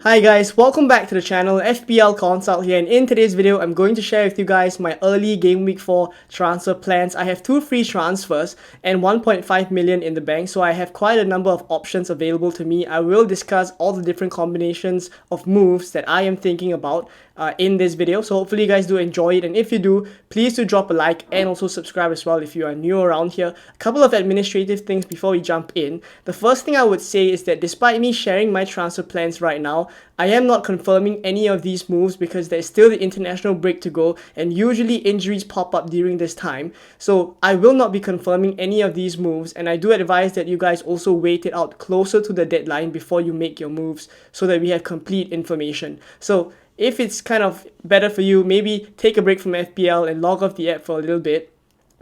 Hi guys, welcome back to the channel. FPL Consult here, and in today's video I'm going to share with you guys my early game week 4 transfer plans. I have 2 free transfers and 1.5 million in the bank, so I have quite a number of options available to me. I will discuss all the different combinations of moves that I am thinking about in this video, so hopefully you guys do enjoy it, and if you do, please do drop a like and also subscribe as well if you are new around here. A couple of administrative things before we jump in. The first thing I would say is that despite me sharing my transfer plans right now, I am not confirming any of these moves because there's still the international break to go, and usually injuries pop up during this time. So I will not be confirming any of these moves, and I do advise that you guys also wait it out closer to the deadline before you make your moves so that we have complete information. So if it's kind of better for you, maybe take a break from FPL and log off the app for a little bit.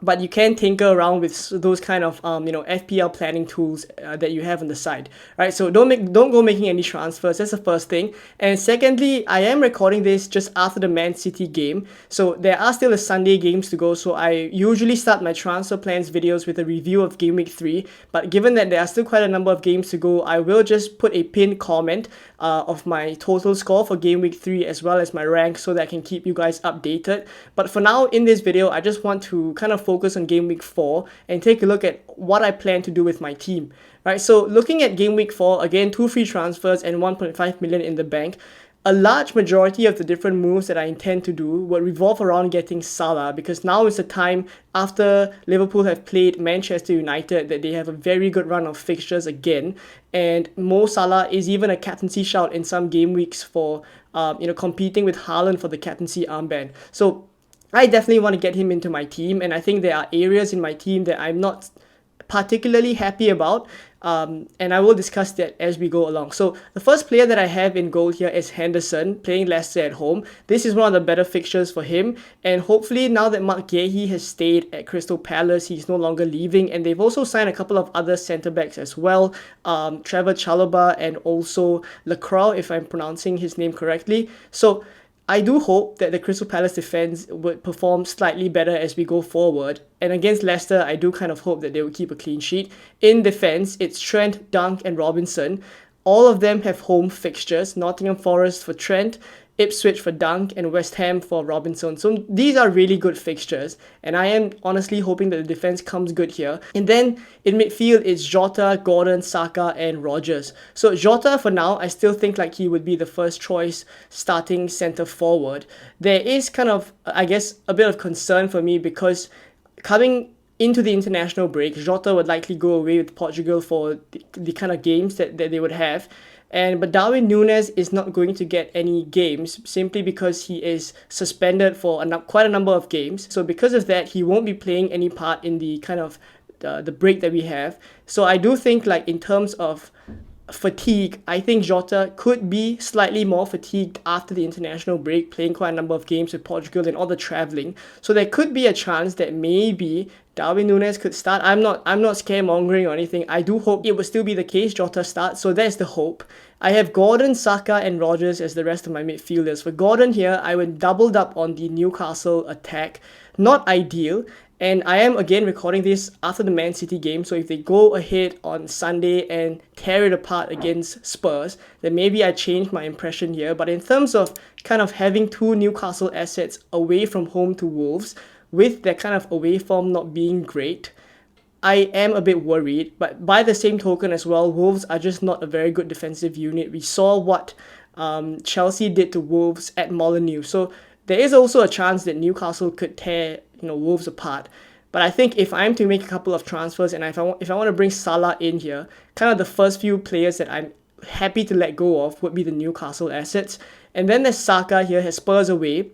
But you can tinker around with those kind of FPL planning tools that you have on the side, right? So don't go making any transfers. That's the first thing. And secondly, I am recording this just after the Man City game, so there are still the Sunday games to go. So I usually start my transfer plans videos with a review of game week 3. But given that there are still quite a number of games to go, I will just put a pinned comment of my total score for game week 3 as well as my rank, so that I can keep you guys updated. But for now, in this video, I just want to kind of focus on game week 4 and take a look at what I plan to do with my team. Right, so looking at game week 4, again, 2 free transfers and 1.5 million in the bank. A large majority of the different moves that I intend to do will revolve around getting Salah, because now is the time after Liverpool have played Manchester United that they have a very good run of fixtures again, and Mo Salah is even a captaincy shout in some game weeks for competing with Haaland for the captaincy armband. So I definitely want to get him into my team, and I think there are areas in my team that I'm not particularly happy about, and I will discuss that as we go along. So the first player that I have in goal here is Henderson, playing Leicester at home. This is one of the better fixtures for him, and hopefully now that Mark Guehi has stayed at Crystal Palace, he's no longer leaving, and they've also signed a couple of other centre-backs as well, Trevor Chalobah and also Lacroix, if I'm pronouncing his name correctly. So I do hope that the Crystal Palace defense would perform slightly better as we go forward. And against Leicester, I do kind of hope that they will keep a clean sheet. In defense, it's Trent, Dunk, and Robinson. All of them have home fixtures. Nottingham Forest for Trent, Ipswich for Dunk, and West Ham for Robinson. So these are really good fixtures, and I am honestly hoping that the defense comes good here. And then in midfield, it's Jota, Gordon, Saka, and Rodgers. So Jota, for now, I still think like he would be the first choice starting centre forward. There is kind of, I guess, a bit of concern for me because coming into the international break, Jota would likely go away with Portugal for the kind of games that they would have. But Darwin Núñez is not going to get any games simply because he is suspended for quite a number of games. So because of that, he won't be playing any part in the kind of the break that we have. So I do think, like, in terms of fatigue, I think Jota could be slightly more fatigued after the international break, playing quite a number of games with Portugal and all the travelling. So there could be a chance that maybe Darwin Núñez could start. I'm not scaremongering or anything. I do hope it will still be the case, Jota starts, so that's the hope. I have Gordon, Saka, and Rodgers as the rest of my midfielders. For Gordon here, I went doubled up on the Newcastle attack. Not ideal. And I am again recording this after the Man City game, so if they go ahead on Sunday and tear it apart against Spurs, then maybe I change my impression here. But in terms of kind of having 2 Newcastle assets away from home to Wolves, with their kind of away form not being great, I am a bit worried. But by the same token as well, Wolves are just not a very good defensive unit. We saw what Chelsea did to Wolves at Molineux. So there is also a chance that Newcastle could tear Wolves apart. But I think if I'm to make a couple of transfers, and if I want to bring Salah in here, kind of the first few players that I'm happy to let go of would be the Newcastle assets. And then there's Saka here, has Spurs away.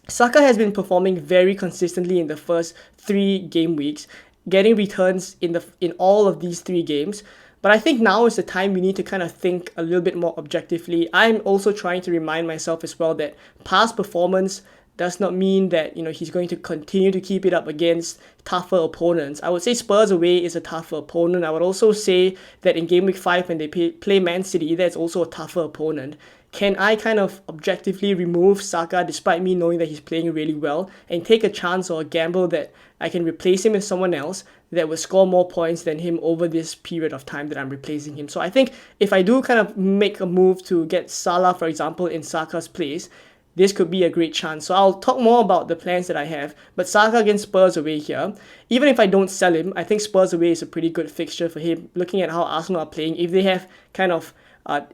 Saka has been performing very consistently in the first 3 game weeks, getting returns in all of these 3 games. But I think now is the time we need to kind of think a little bit more objectively. I'm also trying to remind myself as well that past performance does not mean that he's going to continue to keep it up against tougher opponents. I would say Spurs away is a tougher opponent. I would also say that in game week 5 when they play Man City, that's also a tougher opponent. Can I kind of objectively remove Saka despite me knowing that he's playing really well and take a chance or a gamble that I can replace him with someone else? that would score more points than him over this period of time that I'm replacing him. So I think if I do kind of make a move to get Salah, for example, in Saka's place, this could be a great chance. So I'll talk more about the plans that I have. But Saka against Spurs away here. Even if I don't sell him, I think Spurs away is a pretty good fixture for him. Looking at how Arsenal are playing, if they have kind of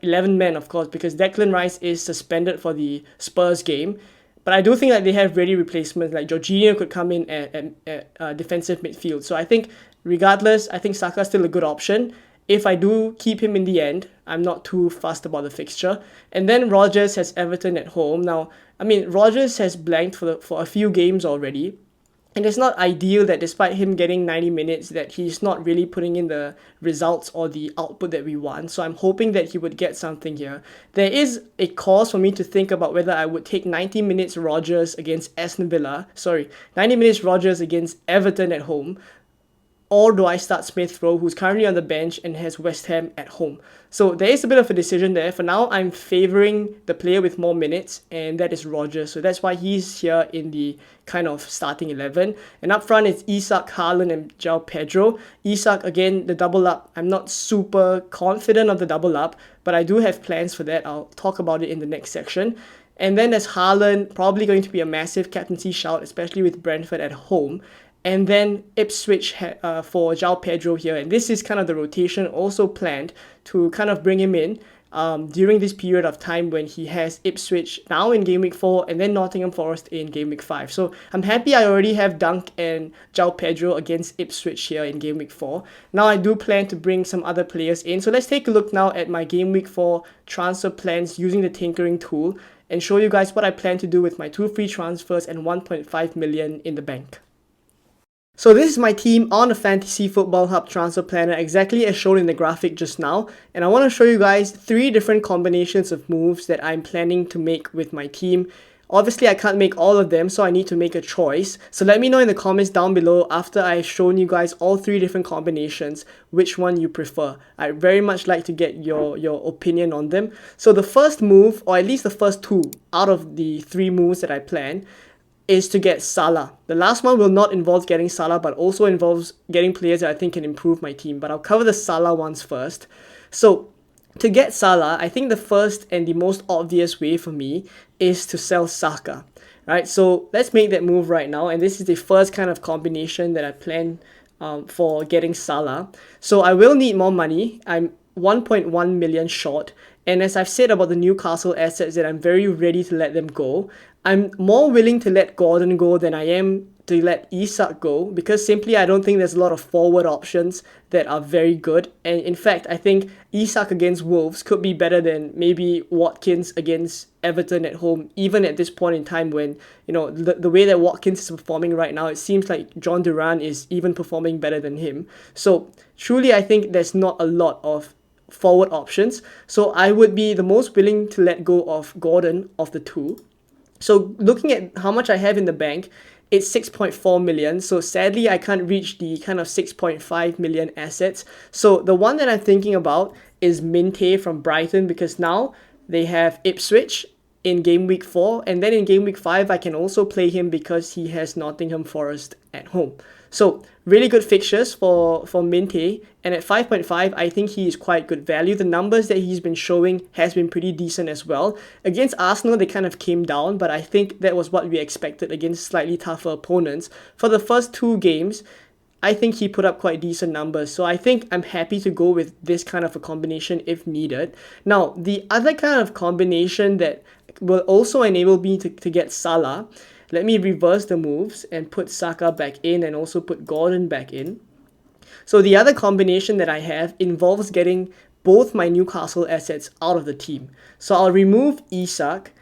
11 men, of course, because Declan Rice is suspended for the Spurs game. But I do think that they have ready replacements, like Jorginho could come in at defensive midfield. So I think regardless, I think Saka's still a good option. If I do keep him in the end, I'm not too fussed about the fixture. And then Rodgers has Everton at home. Now, I mean, Rodgers has blanked for a few games already. And it's not ideal that despite him getting 90 minutes, that he's not really putting in the results or the output that we want. So I'm hoping that he would get something here. There is a cause for me to think about whether I would take 90 minutes Rodgers against Aston Villa. 90 minutes Rodgers against Everton at home. Or do I start Smith Rowe, who's currently on the bench and has West Ham at home? So there is a bit of a decision there. For now, I'm favouring the player with more minutes, and that is Rodgers. So that's why he's here in the kind of starting 11. And up front, it's Isak, Haaland, and João Pedro. Isak, again, the double up. I'm not super confident of the double up, but I do have plans for that. I'll talk about it in the next section. And then there's Haaland, probably going to be a massive captaincy shout, especially with Brentford at home. And then Ipswich for João Pedro here. And this is kind of the rotation also planned to kind of bring him in during this period of time when he has Ipswich now in Game Week 4 and then Nottingham Forest in Game Week 5. So I'm happy I already have Dunk and João Pedro against Ipswich here in Game Week 4. Now I do plan to bring some other players in. So let's take a look now at my Game Week 4 transfer plans using the tinkering tool and show you guys what I plan to do with my 2 free transfers and 1.5 million in the bank. So this is my team on the Fantasy Football Hub Transfer Planner, exactly as shown in the graphic just now. And I want to show you guys 3 different combinations of moves that I'm planning to make with my team. Obviously, I can't make all of them, so I need to make a choice. So let me know in the comments down below after I've shown you guys all 3 different combinations, which one you prefer. I'd very much like to get your opinion on them. So the first move, or at least the first 2 out of the 3 moves that I plan, is to get Salah. The last one will not involve getting Salah, but also involves getting players that I think can improve my team. But I'll cover the Salah ones first. So to get Salah, I think the first and the most obvious way for me is to sell Saka. Right, so let's make that move right now. And this is the first kind of combination that I plan for getting Salah. So I will need more money. I'm 1.1 million short. And as I've said about the Newcastle assets that I'm very ready to let them go, I'm more willing to let Gordon go than I am to let Isak go, because simply I don't think there's a lot of forward options that are very good. And in fact, I think Isak against Wolves could be better than maybe Watkins against Everton at home, even at this point in time when, you know, the way that Watkins is performing right now, it seems like John Duran is even performing better than him. So truly, I think there's not a lot of forward options. So I would be the most willing to let go of Gordon of the 2. So looking at how much I have in the bank, it's 6.4 million. So sadly, I can't reach the kind of 6.5 million assets. So the one that I'm thinking about is Minte from Brighton, because now they have Ipswich in Game Week 4. And then in Game Week 5, I can also play him because he has Nottingham Forest at home. So really good fixtures for Minte, and at 5.5, I think he is quite good value. The numbers that he's been showing has been pretty decent as well. Against Arsenal, they kind of came down, but I think that was what we expected against slightly tougher opponents. For the first 2 games, I think he put up quite decent numbers. So I think I'm happy to go with this kind of a combination if needed. Now, the other kind of combination that will also enable me to get Salah, let me reverse the moves and put Saka back in and also put Gordon back in. So the other combination that I have involves getting both my Newcastle assets out of the team. So I'll remove Isak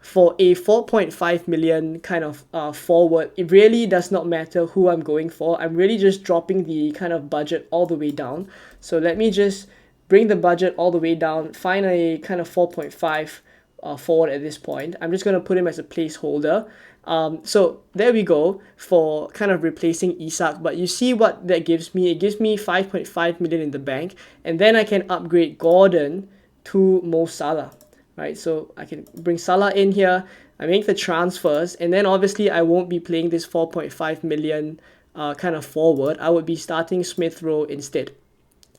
for a 4.5 million kind of forward. It really does not matter who I'm going for. I'm really just dropping the kind of budget all the way down. So let me just bring the budget all the way down, find a kind of 4.5 forward at this point. I'm just going to put him as a placeholder. So there we go for kind of replacing Isak. But you see what that gives me? It gives me 5.5 million in the bank. And then I can upgrade Gordon to Mo Salah. Right, so I can bring Salah in here. I make the transfers. And then obviously I won't be playing this 4.5 million kind of forward, I would be starting Smith Rowe instead.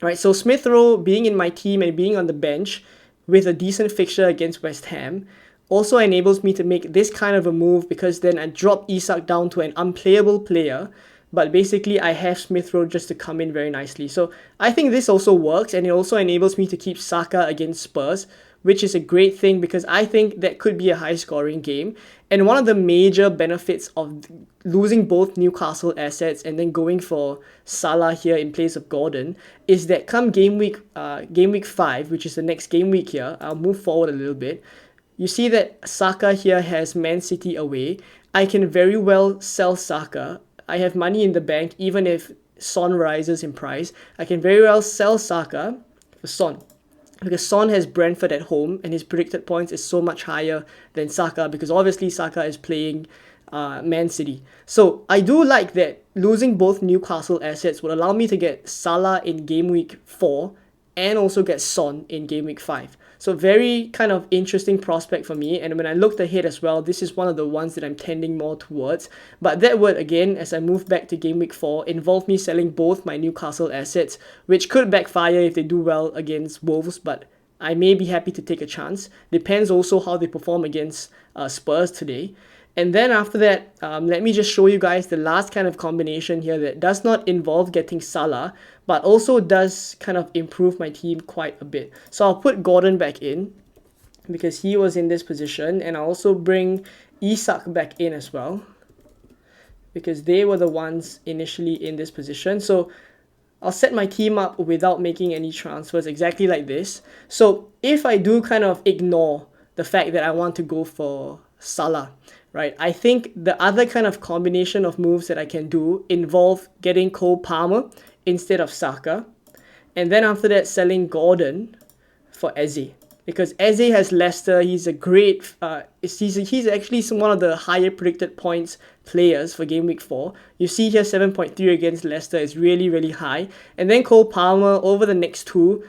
Right, so Smith Rowe being in my team and being on the bench with a decent fixture against West Ham also enables me to make this kind of a move, because then I drop Isak down to an unplayable player, but basically I have Smith Rowe just to come in very nicely. So I think this also works, and it also enables me to keep Saka against Spurs, which is a great thing because I think that could be a high scoring game. And one of the major benefits of losing both Newcastle assets and then going for Salah here in place of Gordon is that come game week 5, which is the next game week here, I'll move forward a little bit. You see that Saka here has Man City away. I can very well sell Saka. I have money in the bank even if Son rises in price. I can very well sell Saka for Son, because Son has Brentford at home and his predicted points is so much higher than Saka, because obviously Saka is playing Man City. So I do like that losing both Newcastle assets would allow me to get Salah in game week 4 and also get Son in game week 5. So very kind of interesting prospect for me. And when I looked ahead as well, this is one of the ones that I'm tending more towards. But that would, again, as I move back to game week 4, involve me selling both my Newcastle assets, which could backfire if they do well against Wolves, but I may be happy to take a chance. Depends also how they perform against Spurs today. And then after that, let me just show you guys the last kind of combination here that does not involve getting Salah, but also does kind of improve my team quite a bit. So I'll put Gordon back in because he was in this position, and I'll also bring Isak back in as well because they were the ones initially in this position. So I'll set my team up without making any transfers exactly like this. So if I do kind of ignore the fact that I want to go for Salah, right, I think the other kind of combination of moves that I can do involve getting Cole Palmer instead of Saka, and then after that selling Gordon for Eze, because Eze has Leicester. He's a great he's actually one of the higher predicted points players for game week 4. You see here 7.3 against Leicester is really, really high. And then Cole Palmer over the next two,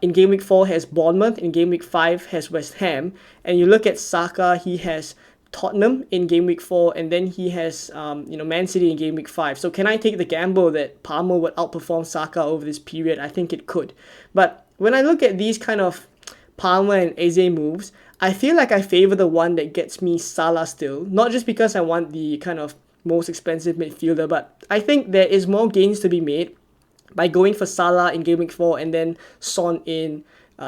in game week 4 has Bournemouth, in game week 5 has West Ham, and you look at Saka, he has Tottenham in game week 4, and then he has Man City in game week 5. So can I take the gamble that Palmer would outperform Saka over this period? I think it could. But when I look at these kind of Palmer and Eze moves, I feel like I favor the one that gets me Salah still, not just because I want the kind of most expensive midfielder, but I think there is more gains to be made by going for Salah in game week 4 and then Son in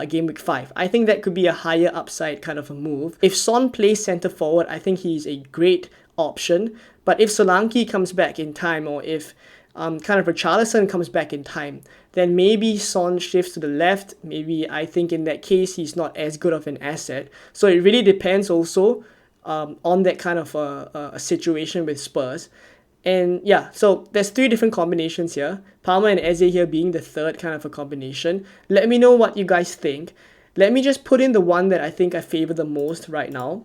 game week 5. I think that could be a higher upside kind of a move. If Son plays centre forward, I think he's a great option. But if Solanke comes back in time, or if kind of Richarlison comes back in time, then maybe Son shifts to the left. Maybe I think in that case he's not as good of an asset. So it really depends also on that kind of a situation with Spurs. And yeah, so there's 3 different combinations here. Palmer and Eze here being the third kind of a combination. Let me know what you guys think. Let me just put in the one that I think I favor the most right now.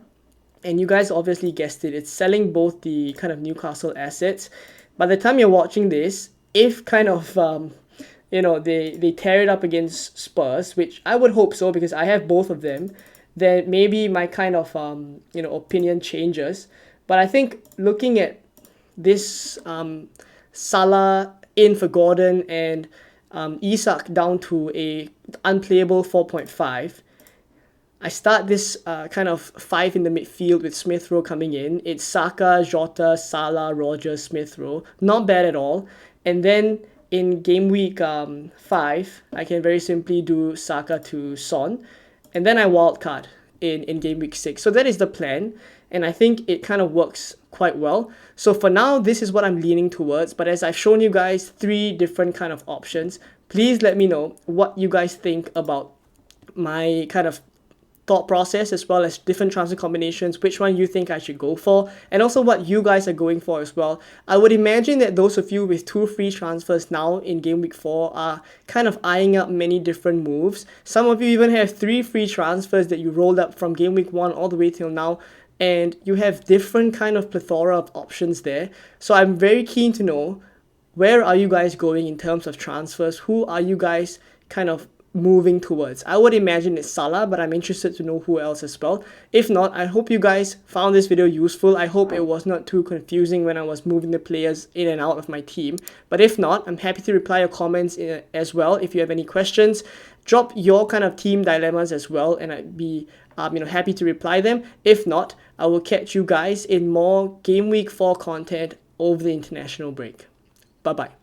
And you guys obviously guessed it. It's selling both the kind of Newcastle assets. By the time you're watching this, if kind of they tear it up against Spurs, which I would hope so because I have both of them, then maybe my kind of opinion changes. But I think looking at this Salah in for Gordon and Isak down to a unplayable 4.5, I start this kind of 5 in the midfield with Smith Rowe coming in. It's Saka, Jota, Salah, Rogers, Smith Rowe. Not bad at all. And then in game week 5, I can very simply do Saka to Son. And then I wildcard in game week 6. So that is the plan. And I think it kind of works quite well. So for now, this is what I'm leaning towards. But as I've shown you guys 3 different kind of options, please let me know what you guys think about my kind of thought process, as well as different transfer combinations, which one you think I should go for, and also what you guys are going for as well. I would imagine that those of you with 2 free transfers now in game week 4 are kind of eyeing up many different moves. Some of you even have 3 free transfers that you rolled up from game week 1 all the way till now, and you have different kind of plethora of options there. So I'm very keen to know, where are you guys going in terms of transfers? Who are you guys kind of moving towards. I would imagine it's Salah, but I'm interested to know who else as well. If not, I hope you guys found this video useful. I hope it was not too confusing when I was moving the players in and out of my team. But if not, I'm happy to reply your comments as well. If you have any questions, drop your kind of team dilemmas as well, and I'd be happy to reply them. If not, I will catch you guys in more Game Week 4 content over the international break. Bye bye.